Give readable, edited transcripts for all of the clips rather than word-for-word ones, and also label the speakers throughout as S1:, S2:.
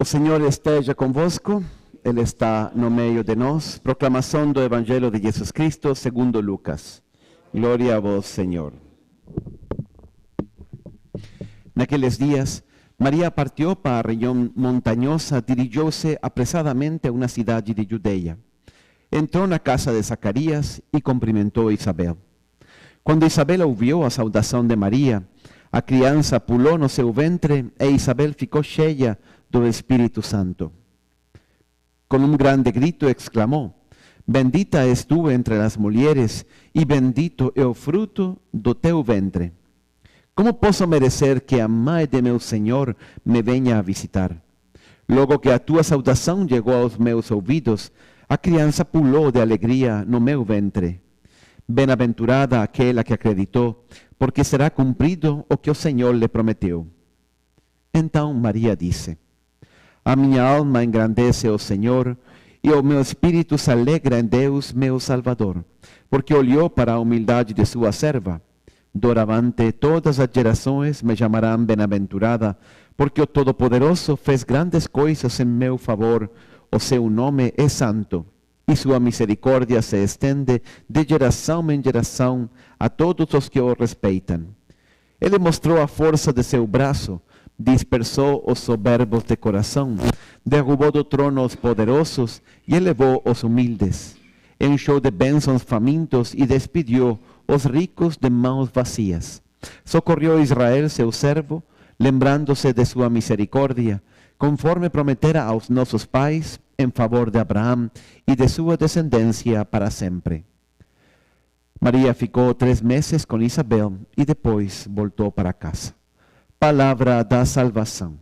S1: O Senhor esteja convosco, Ele está no meio de nós. Proclamação do Evangelho de Jesus Cristo segundo Lucas. Glória a vós, Senhor. Naqueles dias, Maria partiu para a região montanhosa, dirigiu-se apressadamente a uma cidade de Judeia. Entrou na casa de Zacarias e cumprimentou Isabel. Quando Isabel ouviu a saudação de Maria, a criança pulou no seu ventre e Isabel ficou cheia do Espírito Santo. Com um grande grito exclamou: Bendita és tu entre as mulheres e bendito é o fruto do teu ventre. Como posso merecer que a mãe de meu Senhor me venha a visitar? Logo que a tua saudação chegou aos meus ouvidos, a criança pulou de alegria no meu ventre. Bem-aventurada aquela que acreditou, porque será cumprido o que o Senhor lhe prometeu. Então Maria disse: A minha alma engrandece o Senhor, e o meu espírito se alegra em Deus, meu Salvador, porque olhou para a humildade de sua serva. Doravante todas as gerações me chamarão bem-aventurada, porque o Todo-Poderoso fez grandes coisas em meu favor. O seu nome é santo, e sua misericórdia se estende de geração em geração a todos os que o respeitam. Ele mostrou a força de seu braço, dispersou os soberbos de coração, derrubou do trono os poderosos e elevou os humildes. Encheu de bênçãos famintos e despediu os ricos de mãos vazias. Socorreu Israel, seu servo, lembrando-se de sua misericórdia, conforme prometera aos nossos pais, em favor de Abraão e de sua descendência para sempre. Maria ficou 3 meses com Isabel e depois voltou para casa. Palavra da salvação.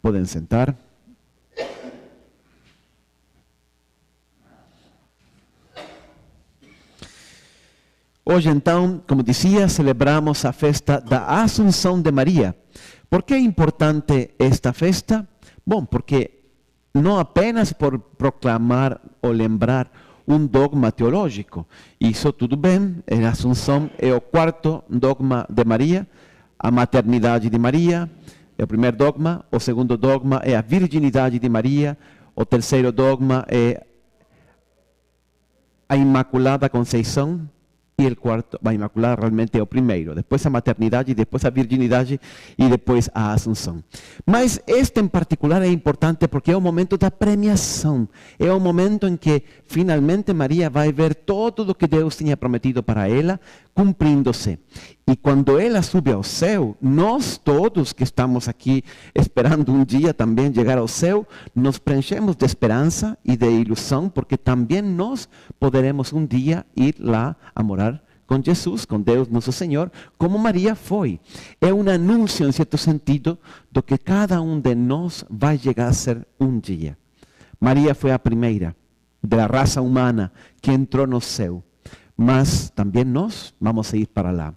S1: Podem sentar. Hoje, então, como dizia, celebramos a festa da Assunção de Maria. Por que é importante esta festa? Bom, porque não apenas por proclamar ou lembrar um dogma teológico. Isso tudo bem, a Assunção é o 4º dogma de Maria, a maternidade de Maria, é o primeiro dogma. O segundo dogma é a virginidade de Maria. O terceiro dogma é a Imaculada Conceição. E o quarto, a Imaculada realmente é o primeiro. Depois a maternidade, depois a virginidade e depois a Assunção. Mas este em particular é importante porque é o momento da premiação. É o momento em que finalmente Maria vai ver todo o que Deus tinha prometido para ela cumprindo-se. E quando ela sube ao céu, nós todos que estamos aqui esperando um dia também chegar ao céu, nos preenchemos de esperança e de ilusão, porque também nós poderemos um dia ir lá a morar com Jesus, com Deus nosso Senhor, como Maria foi. É um anúncio, em certo sentido, do que cada um de nós vai chegar a ser um dia. Maria foi a primeira da raça humana que entrou no céu, mas também nós vamos ir para lá.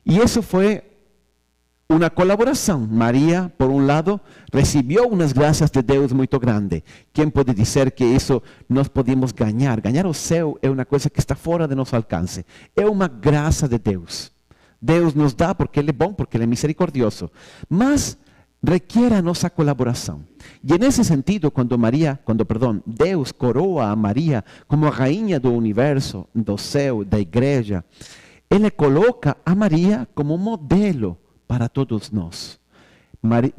S1: E isso foi uma colaboração. Maria, por um lado, recebeu umas graças de Deus muito grandes. Quem pode dizer que isso nós podemos ganhar? Ganhar o céu é uma coisa que está fora de nosso alcance. É uma graça de Deus. Deus nos dá porque Ele é bom, porque Ele é misericordioso. Mas requer a nossa colaboração. E nesse sentido, quando Deus coroa a Maria como a rainha do universo, do céu, da igreja, Ele coloca a Maria como modelo para todos nós.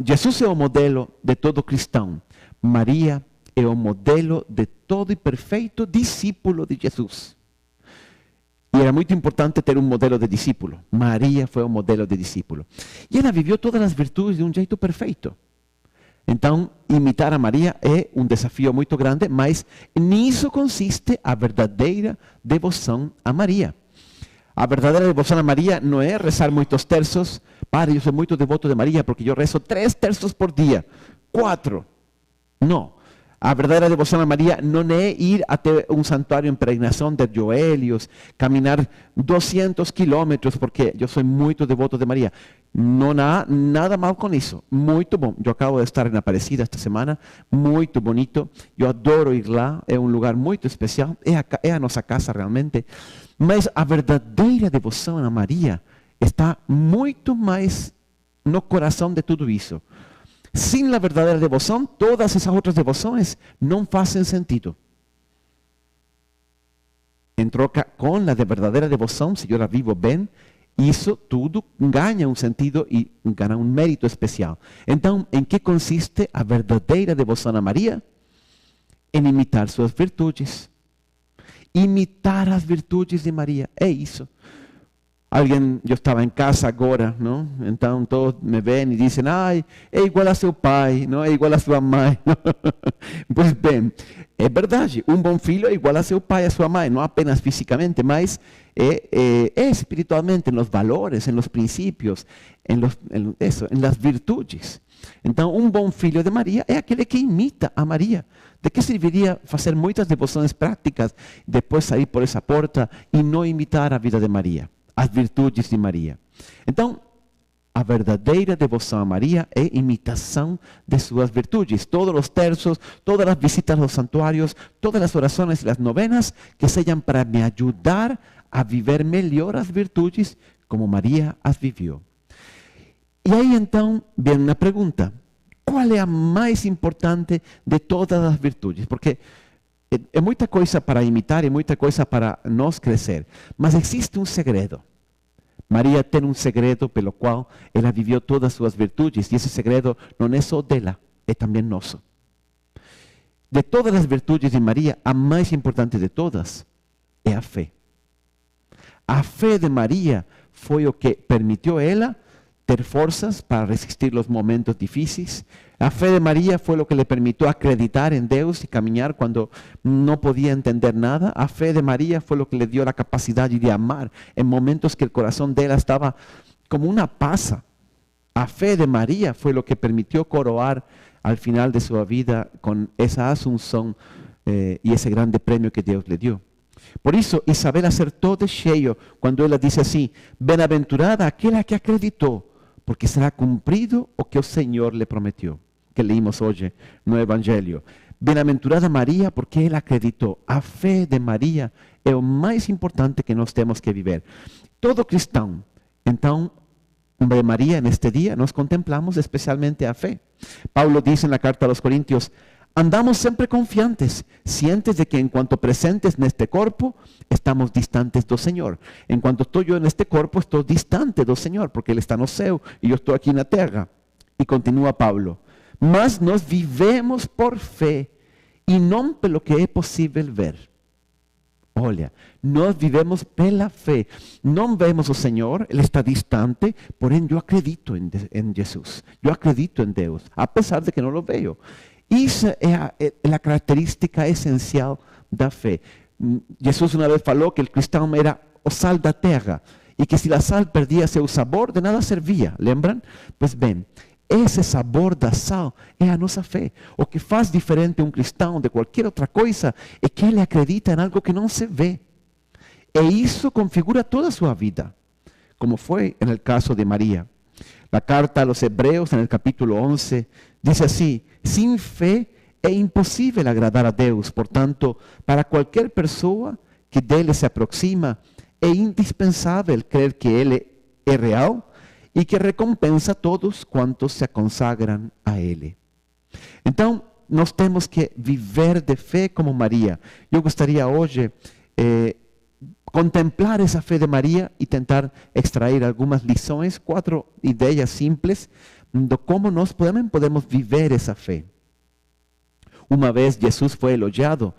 S1: Jesus é o modelo de todo cristão. Maria é o modelo de todo e perfeito discípulo de Jesus. E era muito importante ter um modelo de discípulo. Maria foi o modelo de discípulo. E ela viveu todas as virtudes de um jeito perfeito. Então, imitar a Maria é um desafio muito grande, mas nisso consiste a verdadeira devoção a Maria. A verdadeira devoção a Maria não é rezar muitos terços. Padre, eu sou muito devoto de Maria porque eu rezo 3 terços por dia. 4. Não. A verdadeira devoção a Maria não é ir até um santuário em peregrinação de joelhos, caminhar 200 quilômetros, porque eu sou muito devoto de Maria. Não há nada mal com isso. Muito bom. Eu acabo de estar em Aparecida esta semana, muito bonito. Eu adoro ir lá, é um lugar muito especial. É a nossa casa realmente. Mas a verdadeira devoção a Maria está muito mais no corazón de tudo isso. Sin la verdadera devoción, todas esas otras devociones no hacen sentido. En troca, con la de verdadera devoción, si yo la vivo bien, isso tudo ganha um sentido e ganha um mérito especial. Então, em que consiste a verdadeira devoção a Maria? Em imitar suas virtudes. Imitar as virtudes de Maria, é isso. Eu estava em casa agora, não? Então todos me veem e dizem, ai, é igual a seu pai, não é igual a sua mãe. Pois bem, é verdade, um bom filho é igual a seu pai e a sua mãe, não apenas fisicamente, mas é espiritualmente, nos valores, nos princípios, em las virtudes. Então, um bom filho de Maria é aquele que imita a Maria. De que serviria fazer muitas devoções práticas, depois sair por essa porta e não imitar a vida de Maria? As virtudes de Maria. Então, a verdadeira devoção a Maria é imitação de suas virtudes. Todos os terços, todas as visitas aos santuários, todas as orações e as novenas que sejam para me ajudar a viver melhor as virtudes como Maria as viveu. E aí então vem uma pergunta: qual é a mais importante de todas as virtudes? Porque é muita coisa para imitar, é muita coisa para nós crescer. Mas existe um segredo. Maria tem um segredo pelo qual ela viveu todas as suas virtudes. E esse segredo não é só dela, é também nosso. De todas as virtudes de Maria, a mais importante de todas é a fé. A fé de Maria foi o que permitiu ela ter forças para resistir os momentos difíceis. A fé de Maria foi o que lhe permitiu acreditar em Deus e caminhar quando não podia entender nada. A fé de Maria foi o que lhe deu a capacidade de amar em momentos que o coração dela estava como uma pasa. A fé de Maria foi o que permitiu coroar al final de sua vida com essa assunção e esse grande prêmio que Deus lhe deu. Por isso, Isabel acertou de cheio quando ela disse assim: bem-aventurada aquela que acreditou, porque será cumprido o que o Senhor lhe prometeu, que leímos hoje no Evangelho. Bem-aventurada Maria, porque ela acreditou. A fé de Maria é o mais importante que nós temos que viver. Todo cristão, então, de Maria, neste dia, nós contemplamos especialmente a fé. Paulo diz na carta aos Coríntios: andamos sempre confiantes, cientes de que enquanto presentes neste corpo, estamos distantes do Senhor. Enquanto estou eu neste corpo, estou distante do Senhor, porque Ele está no céu e eu estou aqui na terra. E continua Paulo: mas nós vivemos por fé e não pelo que é possível ver. Olha, nós vivemos pela fé. Não vemos o Senhor, Ele está distante, porém eu acredito em Jesus. Eu acredito em Deus, apesar de que não o vejo. Isso é a característica essencial da fé. Jesus uma vez falou que o cristão era o sal da terra e que se a sal perdia seu sabor, de nada servia. Lembram? Pois bem, esse sabor da sal é a nossa fé. O que faz diferente um cristão de qualquer outra coisa é que ele acredita em algo que não se vê. E isso configura toda a sua vida, como foi no caso de Maria. A carta aos Hebreus, no capítulo 11, diz assim: sem fé é impossível agradar a Deus. Portanto, para qualquer pessoa que dele se aproxima, é indispensável crer que Ele é real e que recompensa a todos quantos se consagram a Ele. Então, nós temos que viver de fé como Maria. Eu gostaria hoje contemplar essa fé de Maria e tentar extrair algumas lições, 4 ideias simples de como nós podemos viver essa fé. Uma vez Jesus foi elogiado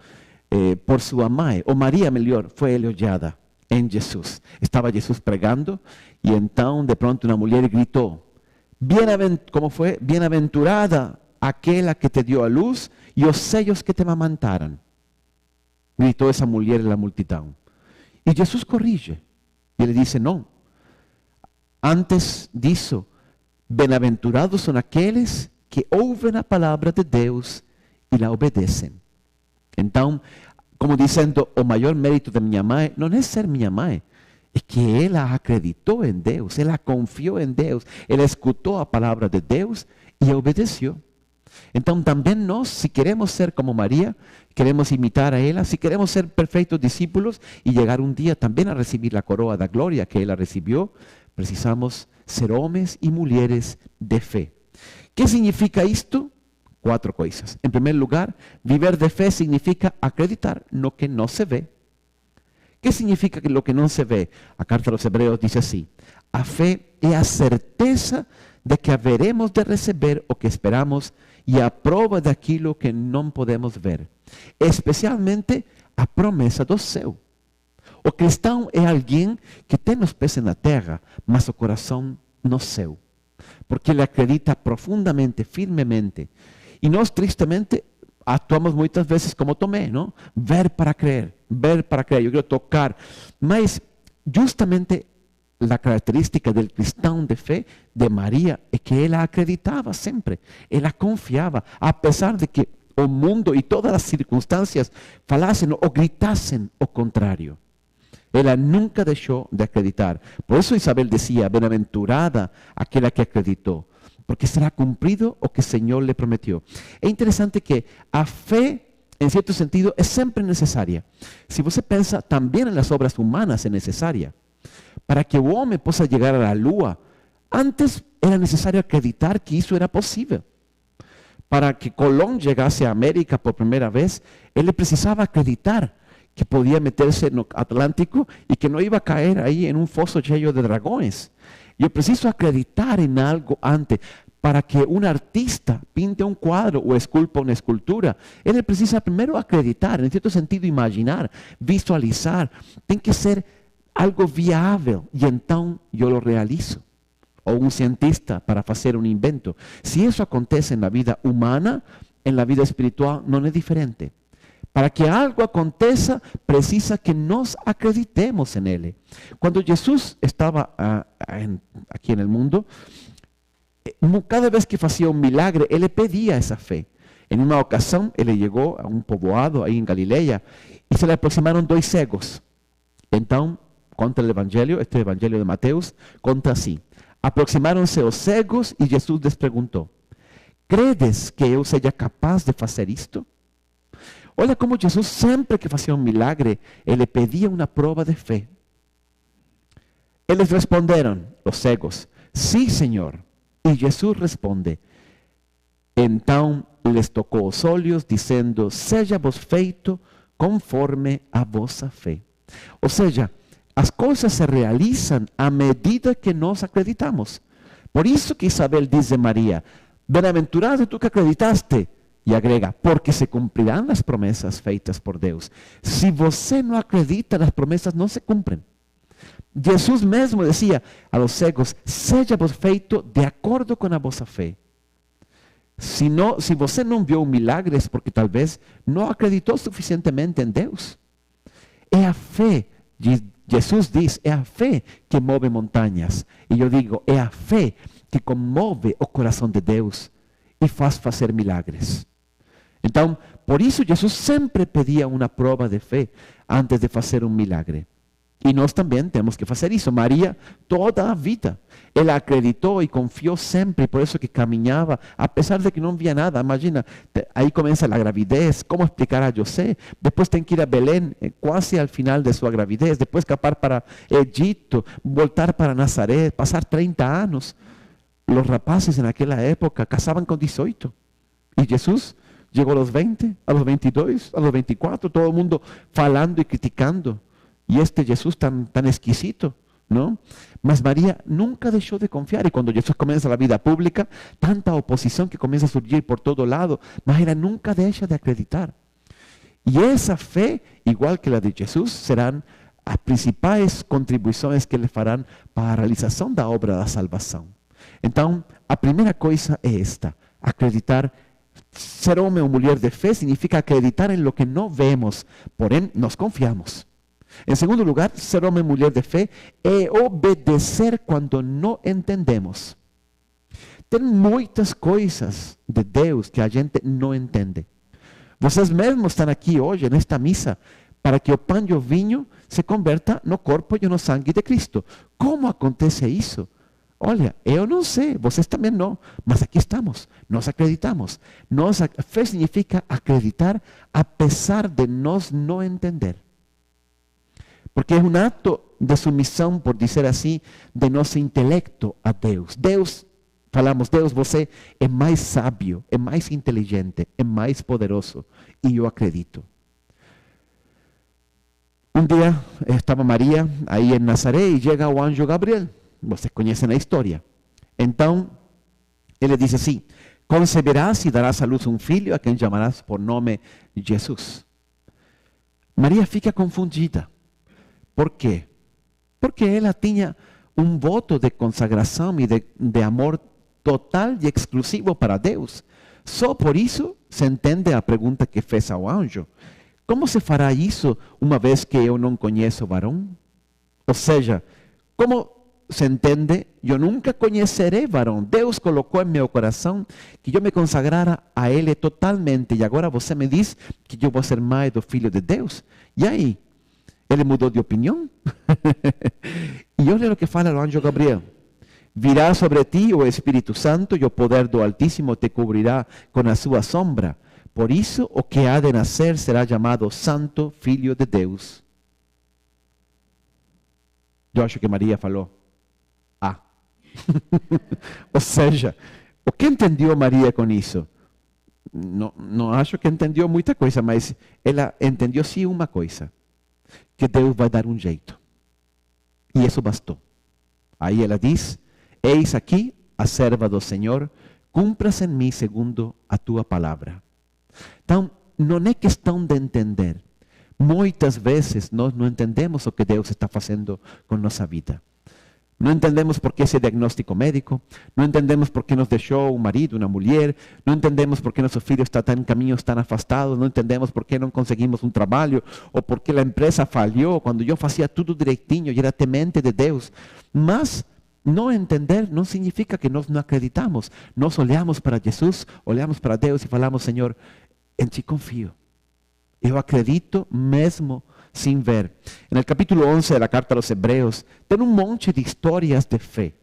S1: por sua mãe, ou Maria, melhor, foi elogiada em Jesus. Estava Jesus pregando e então, de pronto, uma mulher gritou: como foi? Bem-aventurada aquela que te deu a luz e os seios que te amamantaram. Gritou essa mulher na multidão. E Jesus corrige. E ele disse: não. Antes disso, bem-aventurados são aqueles que ouvem a palavra de Deus e la obedecem. Então, como dizendo, o maior mérito de minha mãe não é ser minha mãe, é que ela acreditou em Deus, ela confiou em Deus, ela escutou a palavra de Deus e obedeceu. Então também nós, se queremos ser como Maria, queremos imitar a ela, se queremos ser perfeitos discípulos e chegar um dia também a receber a coroa da glória que ela recebeu, precisamos ser hombres y mujeres de fe. ¿Qué significa esto? 4 cosas. En primer lugar, vivir de fe significa acreditar lo que no se ve. ¿Qué significa que lo que no se ve? La carta a los Hebreos dice así: a fe es a certeza de que haveremos de recibir o que esperamos y a prova daquilo que no podemos ver, especialmente a promessa do céu. O cristão é alguém que tem os pés na terra, mas o coração no céu, porque ele acredita profundamente, firmemente. E nós, tristemente, atuamos muitas vezes como Tomé, não? Ver para crer, eu quero tocar. Mas, justamente, a característica do cristão de fé de Maria é que ela acreditava sempre, ela confiava, apesar de que o mundo e todas as circunstâncias falassem ou gritassem o contrário. Ela nunca deixou de acreditar. Por isso Isabel dizia: bem-aventurada aquela que acreditou, porque será cumprido o que o Senhor lhe prometeu. É interessante que a fé, em certo sentido, é sempre necessária. Se você pensa, também nas obras humanas é necessária. Para que o homem possa chegar à lua, antes era necessário acreditar que isso era possível. Para que Colón chegasse à América por primeira vez, ele precisava acreditar que podia meter-se no Atlântico e que não ia cair aí em um fosso cheio de dragões. Eu preciso acreditar em algo antes. Para que um artista pinte um quadro ou esculpa uma escultura, ele precisa primeiro acreditar, em certo sentido imaginar, visualizar. Tem que ser algo viável e então eu lo realizo. Ou um cientista para fazer um invento. Se isso acontece na vida humana, na vida espiritual não é diferente. Para que algo aconteça, precisa que nós acreditemos nele. Quando Jesus estava aqui no mundo, cada vez que fazia um milagre, ele pedia essa fé. Em uma ocasião, ele chegou a um povoado aí em Galileia e se lhe aproximaram 2 cegos. Então, conta o evangelho, este evangelho de Mateus, conta assim: aproximaram-se os cegos e Jesus lhes perguntou: credes que eu seja capaz de fazer isto? Olha como Jesus, sempre que fazia um milagre, ele pedia uma prova de fé. Eles responderam, os cegos: sim, Senhor. E Jesus responde: então les tocou os olhos, dizendo: seja vos feito conforme a vossa fé. Ou seja, as coisas se realizam à medida que nós acreditamos. Por isso que Isabel diz de Maria: bem-aventurado tu que acreditaste. E agrega: porque se cumprirão as promessas feitas por Deus. Se você não acredita, as promessas não se cumprem. Jesus mesmo dizia a los cegos: seja vos feito de acordo com a vossa fé. Se você não viu milagres, porque talvez não acreditou suficientemente em Deus. É a fé, Jesus diz, é a fé que move montanhas. E eu digo, é a fé que comove o coração de Deus e faz fazer milagres. Então, por isso Jesus sempre pedia uma prova de fé antes de fazer um milagre. E nós também temos que fazer isso. Maria, toda a vida, ela acreditou e confiou sempre, por isso que caminhava, apesar de que não via nada. Imagina, aí começa a gravidez, como explicar a José? Depois tem que ir a Belém, quase ao final de sua gravidez, depois escapar para Egito, voltar para Nazaré, passar 30 anos. Os rapazes naquela época casavam com 18. E Jesus chegou aos 20, aos 22, aos 24, todo mundo falando e criticando. E este Jesus tan esquisito, não? Mas Maria nunca deixou de confiar. E quando Jesus começa a vida pública, tanta oposição que começa a surgir por todo lado, mas ela nunca deixa de acreditar. E essa fé, igual que a de Jesus, serão as principais contribuições que ele farão para a realização da obra da salvação. Então, a primeira coisa é esta: acreditar. Ser homem ou mulher de fé significa acreditar em lo que não vemos, porém nos confiamos. Em segundo lugar, ser homem ou mulher de fé é obedecer quando não entendemos. Tem muitas coisas de Deus que a gente não entende. Vocês mesmos estão aqui hoje, nesta missa, para que o pão e o vinho se converta no corpo e no sangue de Cristo. Como acontece isso? Olha, eu não sei, vocês também não, mas aqui estamos, nós acreditamos. Fé significa acreditar apesar de nós não entender. Porque es un acto de sumisión, por decir así, de nuestro intelecto a Deus. Falamos, Deus, você é mais sábio, é mais inteligente, é mais poderoso. E eu acredito. Um dia estava Maria aí em Nazaré e chega o anjo Gabriel. Vocês conhecem a história. Então, ele diz assim: conceberás e darás à luz um filho a quem chamarás por nome Jesus. Maria fica confundida. Por quê? Porque ela tinha um voto de consagração e de amor total e exclusivo para Deus. Só por isso se entende a pergunta que fez ao anjo: como se fará isso uma vez que eu não conheço o varão? Ou seja, como se entende, eu nunca conhecerei varão. Deus colocou em meu coração que eu me consagrara a Ele totalmente. E agora você me diz que eu vou ser mãe do Filho de Deus? E aí? Ele mudou de opinião? E olha o que fala o anjo Gabriel: virá sobre ti o Espírito Santo e o poder do Altíssimo te cobrirá com a sua sombra. Por isso, o que há de nascer será chamado Santo Filho de Deus. Eu acho que Maria falou: ah. Ou seja, o que entendeu Maria com isso? Não acho que entendeu muita coisa, mas ela entendeu sim uma coisa: que Deus vai dar um jeito. E isso bastou. Aí ela diz: eis aqui a serva do Senhor, cumpra-se em mim segundo a tua palavra. Então, não é questão de entender. Muitas vezes nós não entendemos o que Deus está fazendo com nossa vida. Não entendemos por que esse diagnóstico médico, não entendemos por que nos deixou um marido, uma mulher, não entendemos por que nosso filho está em caminhos tão afastados, não entendemos por que não conseguimos um trabalho, ou por que a empresa falhou, quando eu fazia tudo direitinho e era temente de Deus. Mas não entender não significa que nós não acreditamos. Nós olhamos para Jesus, olhamos para Deus e falamos: Senhor, em Ti confio. Eu acredito mesmo sin ver. En el capítulo 11 de la carta a los Hebreos, tiene un monte de historias de fe.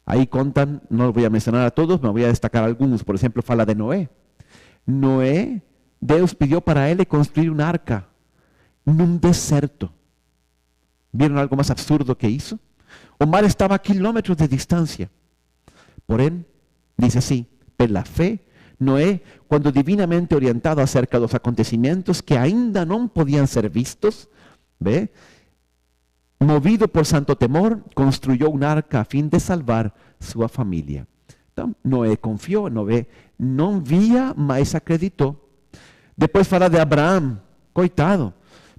S1: Ahí contan, no los voy a mencionar a todos, me voy a destacar algunos. Por ejemplo, fala de Noé. Noé, Deus pidió para él construir un arca en un desierto. ¿Vieron algo más absurdo que hizo? O mar estaba a kilómetros de distancia. Porém, dice así: pela fe, Noé, quando divinamente orientado acerca dos acontecimentos que ainda não podiam ser vistos, movido por santo temor, construyó un arca a fin de salvar sua família. Então, Noé confiou, Noé não via, mas acreditou. Depois fala de Abraão, coitado.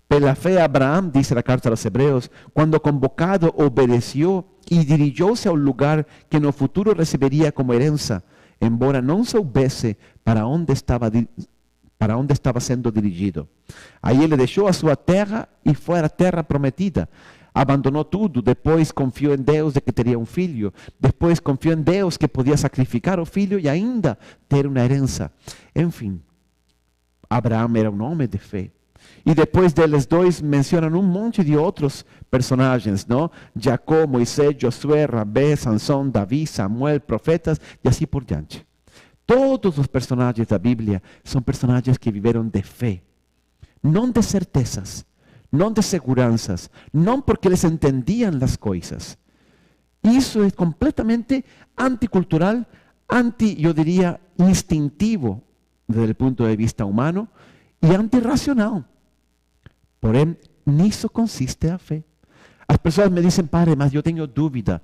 S1: Pela fé, Abraão, diz a carta aos Hebreus, quando convocado, obedeció e dirigiu-se ao lugar que no futuro receberia como herança, embora não soubesse para onde estava sendo dirigido. Aí ele deixou a sua terra e foi à terra prometida. Abandonou tudo, depois confiou em Deus de que teria um filho, depois confiou em Deus que podia sacrificar o filho e ainda ter uma herança. Enfim, Abraão era um homem de fé. E depois deles dois mencionam um monte de outros personagens, não? Jacó, Moisés, Josué, Rabé, Sansão, Davi, Samuel, profetas e assim por diante. Todos os personagens da Bíblia são personagens que viveram de fé, não de certezas, não de seguranças, não porque eles entendiam as coisas. Isso é completamente anticultural, eu diria, instintivo, desde o ponto de vista humano, e antirracional. Porém, nisso consiste a fé. As pessoas me dizem: padre, mas eu tenho dúvida.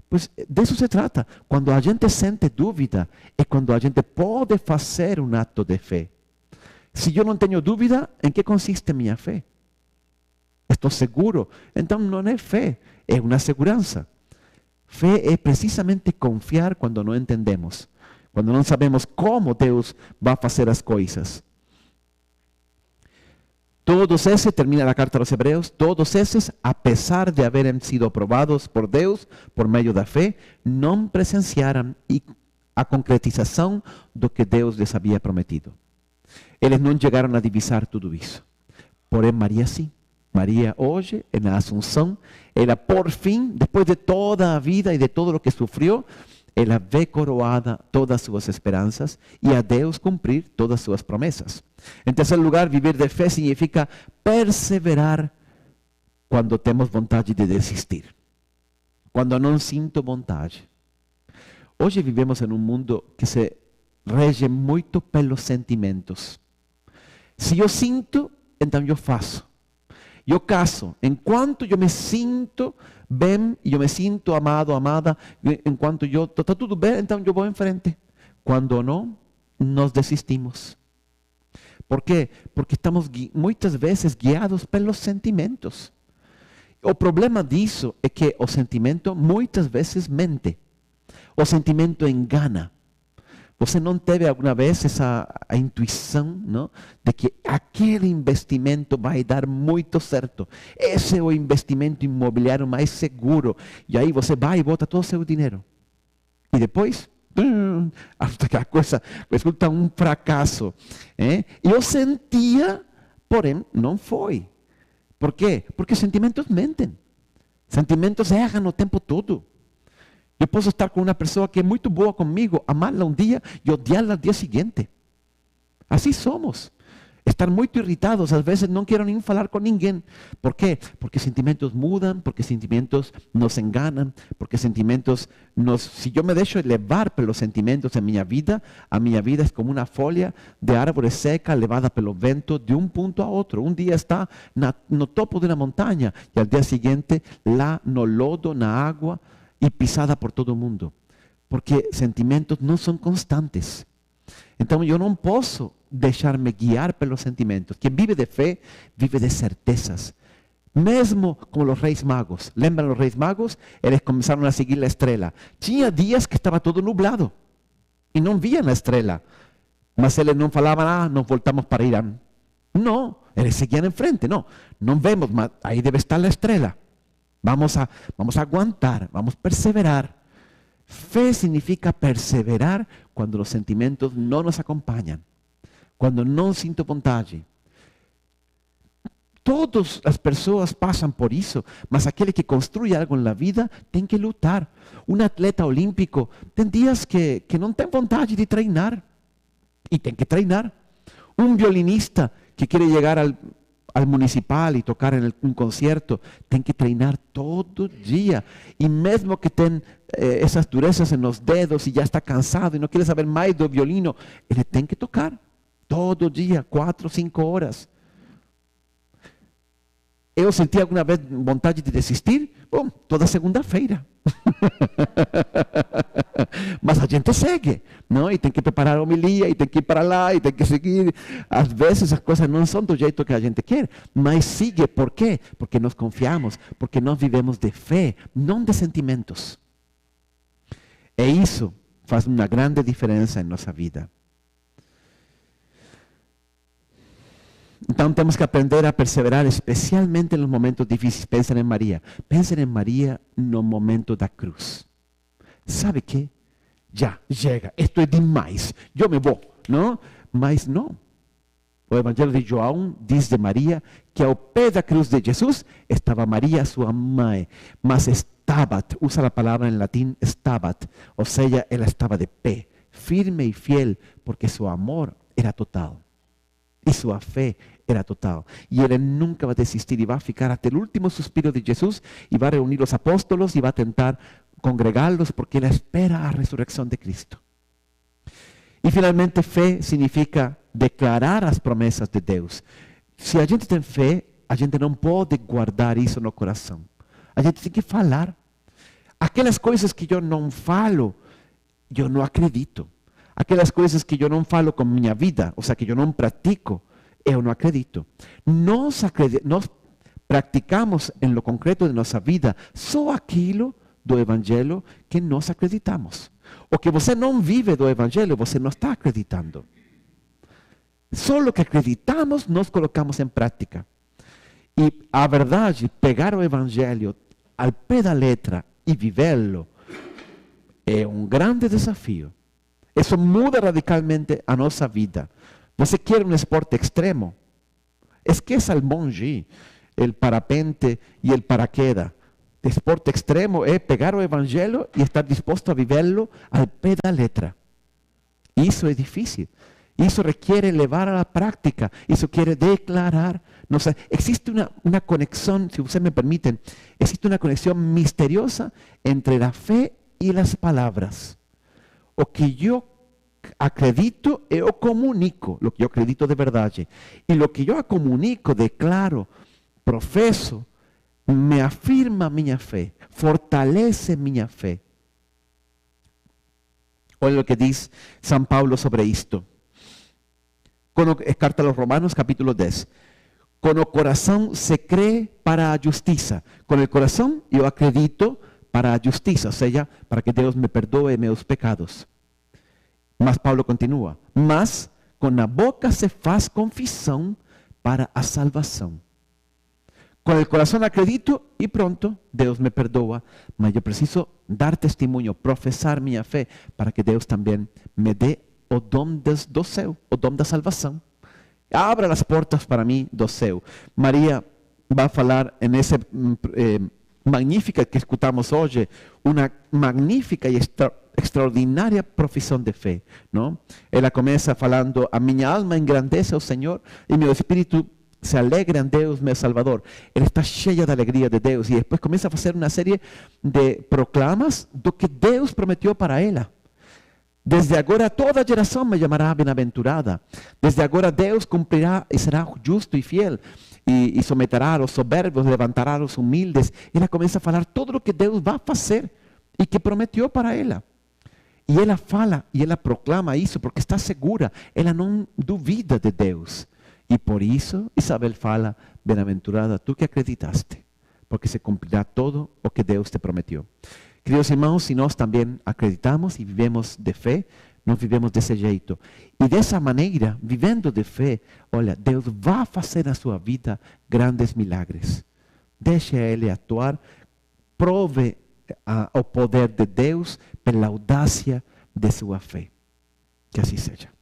S1: Pois disso se trata. Quando a gente sente dúvida, é quando a gente pode fazer um ato de fé. Se eu não tenho dúvida, em que consiste minha fé? Estou seguro. Então não é fé, é uma segurança. Fé é precisamente confiar quando não entendemos, quando não sabemos como Deus vai fazer as coisas. Todos esses, termina a carta aos Hebreus, todos esses, a pesar de haberem sido aprovados por Deus por meio da fé, não presenciaram a concretização do que Deus lhes havia prometido. Eles não chegaram a divisar tudo isso. Porém, Maria sim. Maria hoje, na Assunção, ela por fim, depois de toda a vida e de todo o que sofreu, ela vê coroada todas as suas esperanças e a Deus cumprir todas as suas promessas. Em terceiro lugar, viver de fé significa perseverar quando temos vontade de desistir. Quando não sinto vontade. Hoje vivemos em um mundo que se rege muito pelos sentimentos. Se eu sinto, então eu faço. Eu caso. Enquanto eu me sinto bem, e eu me sinto amado, amada, enquanto eu está tudo bem, então eu vou em frente. Quando não, nós desistimos. Por quê? Porque estamos muitas vezes guiados pelos sentimentos. O problema disso é que o sentimento muitas vezes mente. O sentimento engana. Você não teve alguma vez a intuição, não? De que aquele investimento vai dar muito certo. Esse é o investimento imobiliário mais seguro. E aí você vai e bota todo o seu dinheiro. E depois, a coisa resulta um fracasso. Eu sentia, porém não foi. Por quê? Porque sentimentos mentem. Sentimentos erram o tempo todo. Eu posso estar com uma pessoa que é muito boa comigo, amá-la um dia e odiá-la no dia seguinte. Assim somos. Estar muito irritados, às vezes não quero nem falar com ninguém. Por quê? Porque sentimentos mudam, porque sentimentos nos enganam, porque sentimentos se eu me deixo levar pelos sentimentos em minha vida, a minha vida é como uma folha de árvore seca levada pelo vento de um ponto a outro. Um dia está no topo de uma montanha e ao dia seguinte lá no lodo, na água, e pisada por todo mundo, porque sentimentos não são constantes. Então eu não posso deixar-me guiar pelos sentimentos. Quem vive de fé, vive de certezas. Mesmo como os reis magos. Lembram os reis magos? Eles começaram a seguir a estrela. Tinha dias que estava todo nublado e não viam a estrela. Mas eles não falavam, nós voltamos para Irã. Não, eles seguiam em frente. Não vemos, mas aí deve estar a estrela. Vamos a aguantar, vamos a perseverar. Fe significa perseverar quando os sentimentos não nos acompanham, quando não sinto vontade. Todas as pessoas passam por isso, mas aquele que construi algo na vida tem que lutar. Um atleta olímpico tem dias que não tem vontade de treinar e tem que treinar. Um violinista que quer chegar ao municipal e tocar em um concerto, tem que treinar todo dia. E mesmo que tem essas durezas nos dedos e já está cansado e não quer saber mais do violino, ele tem que tocar todo dia, 4, 5 horas. Eu senti alguma vez vontade de desistir? Bom, toda segunda-feira. Mas a gente segue, não? E tem que preparar a homilia, e tem que ir para lá, e tem que seguir. Às vezes as coisas não são do jeito que a gente quer, mas sigue. Por quê? Porque nós confiamos, porque nós vivemos de fé, não de sentimentos. E isso faz uma grande diferença em nossa vida. Então temos que aprender a perseverar, especialmente nos momentos difíceis. Pensem em Maria. Pensem em Maria no momento da cruz. ¿Sabe qué? Ya, chega, isto é demais, eu me vou, não? Mas não. O Evangelho de João diz de Maria que ao pé da cruz de Jesus estava Maria, sua mãe, mas estabat, usa a palavra em latim stabat, ou seja, ela estava de pé, firme e fiel, porque seu amor era total. E sua fé era total. E ele nunca vai desistir e vai ficar até o último suspiro de Jesus e vai reunir os apóstolos e vai tentar congregá-los porque ele espera a ressurreição de Cristo. E finalmente, fé significa declarar as promessas de Deus. Se a gente tem fé, a gente não pode guardar isso no coração. A gente tem que falar. Aquelas coisas que eu não falo, eu não acredito. Aquelas coisas que eu não falo com minha vida, ou seja, que eu não pratico, eu não acredito. Nós praticamos em lo concreto de nossa vida só aquilo do Evangelho que nós acreditamos. O que você não vive do Evangelho, você não está acreditando. Só o que acreditamos, nós colocamos em prática. E a verdade, pegar o Evangelho ao pé da letra e vivê-lo, é um grande desafio. Isso muda radicalmente a nossa vida. Você quer um esporte extremo? Esqueça o bungee, o parapente e o paraquedas. O esporte extremo é pegar o Evangelho e estar disposto a vivê-lo ao pé da letra. Isso é difícil. Isso requiere levar a la práctica, isso quiere declarar. No sé, existe una conexión, si ustedes me permiten, existe una conexión misteriosa entre la fe y las palabras. O que yo acredito e eu comunico, lo que yo acredito de verdade. E lo que yo comunico, declaro, profeso, me afirma minha fé, fortalece minha fé. Olha o que diz São Paulo sobre isto. Carta a los Romanos, capítulo 10. Con el corazón se cree para a justiça. Con el corazón yo acredito para a justiça, ou seja, para que Deus me perdoe meus pecados. Mas Paulo continua. Mas com a boca se faz confissão para a salvação. Com el corazón acredito e pronto, Deus me perdoa. Mas eu preciso dar testemunho, professar minha fé, para que Deus também me dê o dom do céu, o dom da salvação. Abra as portas para mim do céu. Maria vai falar nessa magnífica que escutamos hoje, uma magnífica e extraordinária profissão de fé. Não? Ela começa falando, a minha alma engrandece ao Senhor e meu espírito se alegra em Deus, meu Salvador. Ela está cheia da alegria de Deus e depois começa a fazer uma série de proclamas do que Deus prometeu para ela. Desde agora toda geração me chamará bem-aventurada. Desde agora Deus cumprirá e será justo e fiel. E someterá aos soberbos, levantará os humildes. Ela começa a falar tudo o que Deus vai fazer e que prometeu para ela. E ela fala e ela proclama isso porque está segura. Ela não duvida de Deus. E por isso Isabel fala, bem-aventurada tu que acreditaste, porque se cumprirá todo o que Deus te prometeu. Queridos irmãos, se nós também acreditamos e vivemos de fé, nós vivemos desse jeito. E dessa maneira, vivendo de fé, olha, Deus vai fazer na sua vida grandes milagres. Deixe Ele atuar, prove o poder de Deus pela audácia de sua fé. Que assim seja.